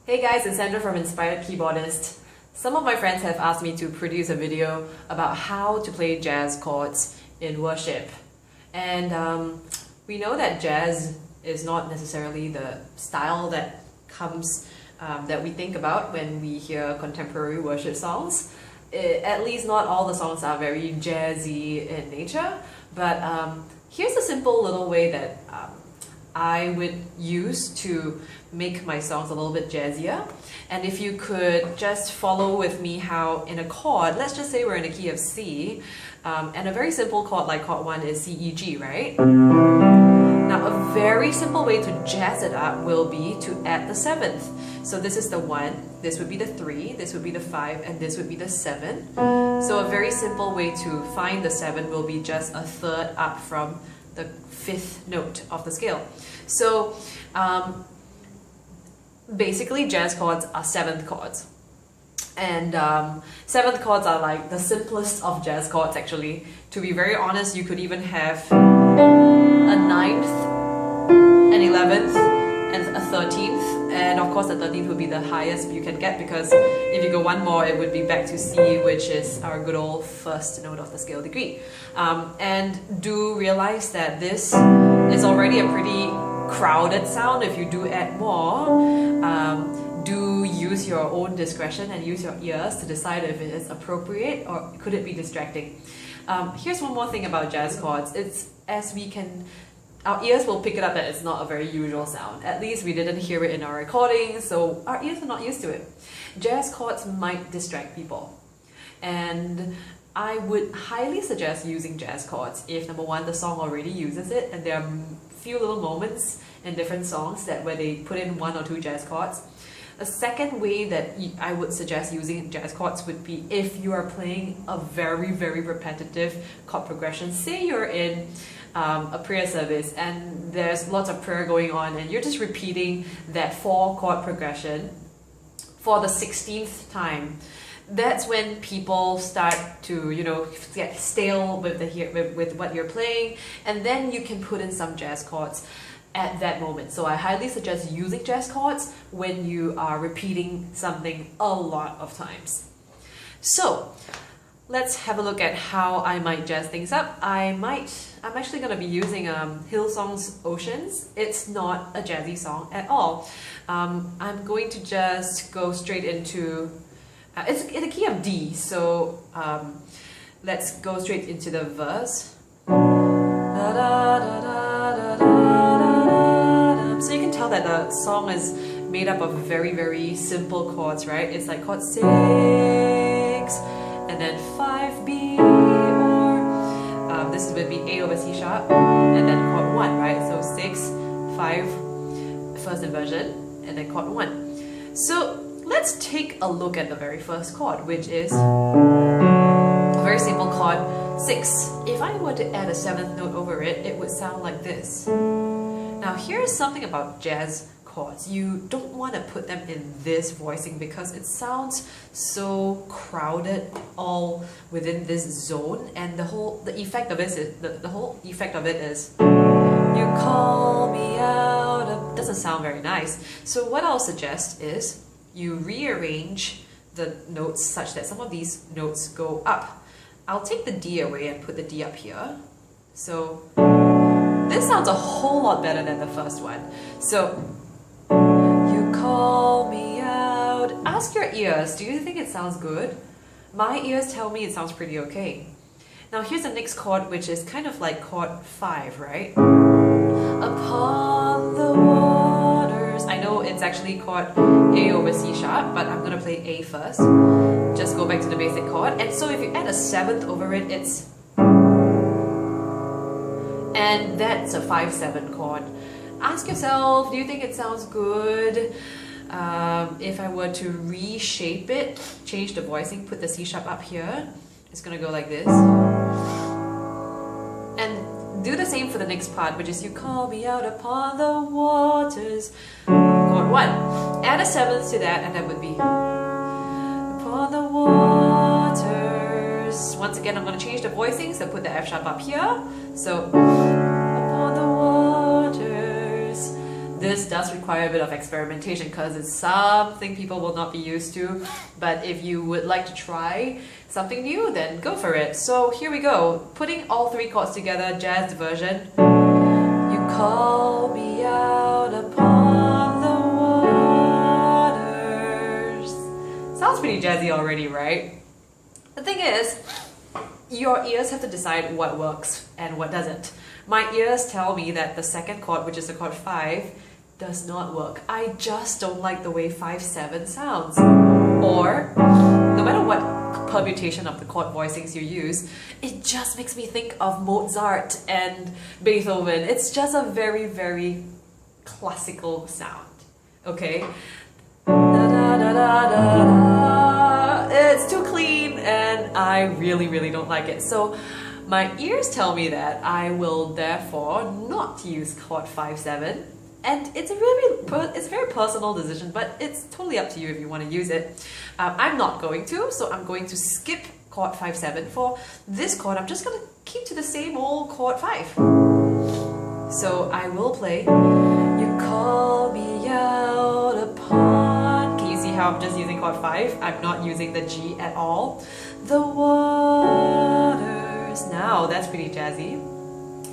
Hey guys, it's Sandra from Inspired Keyboardist. Some of my friends have asked me to produce a video about how to play jazz chords in worship. And we know that jazz is not necessarily the style that comes that we think about when we hear contemporary worship songs. At least not all the songs are very jazzy in nature, but here's a simple little way that I would use to make my songs a little bit jazzier. And if you could just follow with me how in a chord, let's just say we're in a key of C, and a very simple chord like chord 1 is C, E, G, right? Now a very simple way to jazz it up will be to add the 7th. So this is the 1, this would be the 3, this would be the 5, and this would be the 7. So a very simple way to find the 7 will be just a third up from the 5th note of the scale. So basically jazz chords are 7th chords, and 7th chords are like the simplest of jazz chords actually. To be very honest, you could even have a 9th, an 11th, and a 13th, and of course the 13th would be the highest you can get, because if you go one more it would be back to C, which is our good old first note of the scale degree. And do realize that this is already a pretty crowded sound. If you do add more, do use your own discretion and use your ears to decide if it is appropriate or could it be distracting. Here's one more thing about jazz chords. Our ears will pick it up that it's not a very usual sound. At least we didn't hear it in our recording, so our ears are not used to it. Jazz chords might distract people, and I would highly suggest using jazz chords if, number one, the song already uses it, and there are few little moments in different songs that where they put in 1 or 2 jazz chords. A second way that I would suggest using jazz chords would be if you are playing a very, very repetitive chord progression. Say you're in a prayer service and there's lots of prayer going on and you're just repeating that 4 chord progression for the 16th time. That's when people start to, get stale with what you're playing, and then you can put in some jazz chords at that moment. So I highly suggest using jazz chords when you are repeating something a lot of times. So let's have a look at how I might jazz things up. I'm actually going to be using Hillsong's Oceans. It's not a jazzy song at all. I'm going to just go straight into it's in a key of D, so let's go straight into the verse. So you can tell that the song is made up of very, very simple chords, right? It's like chord 6, and then 5B, or this would be A over C sharp, and then chord 1, right? So 6, 5, first inversion, and then chord 1. So let's take a look at the very first chord, which is a very simple chord 6. If I were to add a 7th note over it, it would sound like this. Now here's something about jazz chords. You don't want to put them in this voicing because it sounds so crowded all within this zone, and the whole effect of it is you call me out. Doesn't sound very nice. So what I'll suggest is you rearrange the notes such that some of these notes go up. I'll take the D away and put the D up here. So this sounds a whole lot better than the first one. So you call me out. Ask your ears, do you think it sounds good? My ears tell me it sounds pretty okay. Now here's the next chord, which is kind of like chord 5, right? Upon the waters. I know it's actually chord A over C sharp, but I'm going to play A first. Just go back to the basic chord. And so if you add a 7th over it, it's... And that's a 5-7 chord. Ask yourself, do you think it sounds good? If I were to reshape it, change the voicing, put the C sharp up here, it's going to go like this. And do the same for the next part, which is you call me out upon the waters. Chord 1. Add a 7th to that, and that would be upon the waters. Once again, I'm going to change the voicing, so put the F sharp up here. So upon the waters, this does require a bit of experimentation because it's something people will not be used to. But if you would like to try something new, then go for it. So here we go, putting all three chords together, jazz version. You call me out upon the waters. Sounds pretty jazzy already, right? The thing is, your ears have to decide what works and what doesn't. My ears tell me that the second chord, which is the chord 5, does not work. I just don't like the way 5/7 sounds. Or, no matter what permutation of the chord voicings you use, it just makes me think of Mozart and Beethoven. It's just a very, very classical sound. Okay? Da, da, da, da, da, da. It's too clean and I really, really don't like it. So my ears tell me that I will therefore not use chord 5/7, and it's a very personal decision, but it's totally up to you if you want to use it. I'm not going to, so I'm going to skip chord 5/7. For this chord, I'm just going to keep to the same old chord 5. So I will play. You call me out upon. Can you see how I'm just using chord 5? I'm not using the G at all. The waters. Now that's pretty jazzy.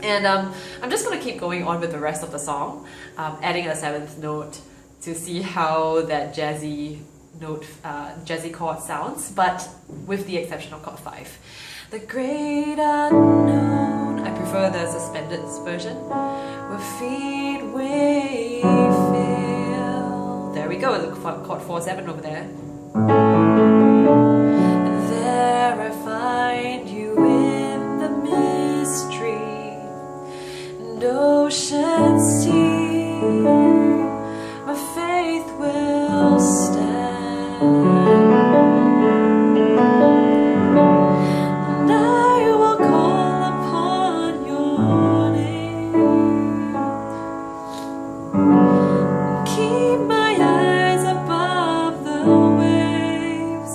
And I'm just going to keep going on with the rest of the song, adding a 7th note to see how that jazzy note, jazzy chord sounds, but with the exception of chord 5. The great unknown, I prefer the suspended version, where feet we feel. There we go, the chord 4/7 over there. And there I find you in the mystery, and ocean sea, my faith will stand. And I will call upon your name, and keep my eyes above the waves.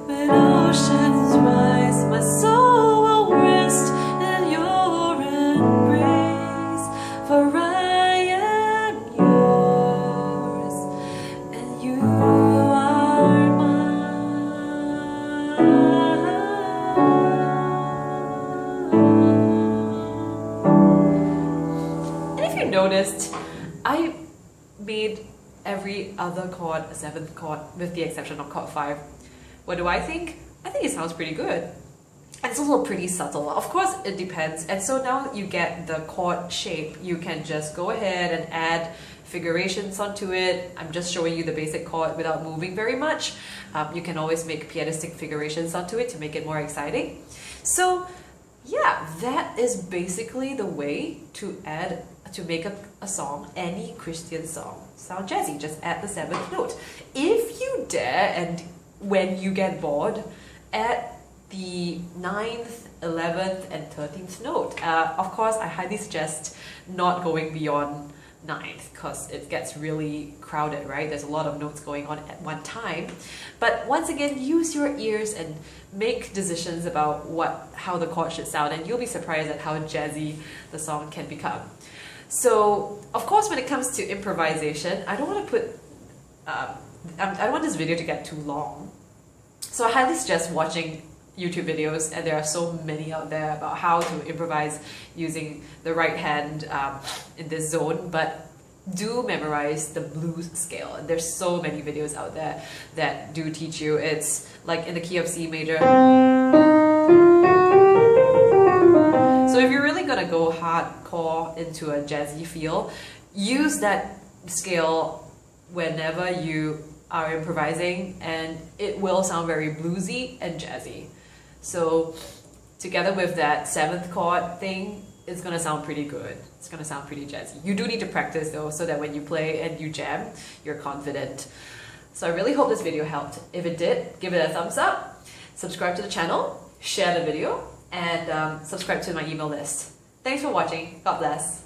When oceans rise, my soul will rest in your embrace. For I am yours, and you are mine. And if you noticed, I made every other chord a 7th chord with the exception of chord 5. What do I think? I think it sounds pretty good. And it's also pretty subtle. Of course, it depends. And so now you get the chord shape. You can just go ahead and add figurations onto it. I'm just showing you the basic chord without moving very much. You can always make pianistic figurations onto it to make it more exciting. So yeah, that is basically the way to make a song, any Christian song, sound jazzy. Just add the 7th note. If you dare, and when you get bored, add the 9th, 11th and 13th note. Of course, I highly suggest not going beyond 9th because it gets really crowded, right? There's a lot of notes going on at one time. But once again, use your ears and make decisions about how the chord should sound, and you'll be surprised at how jazzy the song can become. So, of course, when it comes to improvisation, I don't want to put I don't want this video to get too long. So I highly suggest watching YouTube videos, and there are so many out there about how to improvise using the right hand in this zone, but do memorize the blues scale. And there's so many videos out there that do teach you. It's like in the key of C major. So if you're really gonna go hardcore into a jazzy feel, use that scale whenever you are improvising, and it will sound very bluesy and jazzy. So together with that 7th chord thing, it's gonna sound pretty good. It's gonna sound pretty jazzy. You do need to practice though, so that when you play and you jam, you're confident. So I really hope this video helped. If it did, give it a thumbs up, subscribe to the channel, share the video, and subscribe to my email list. Thanks for watching. God bless.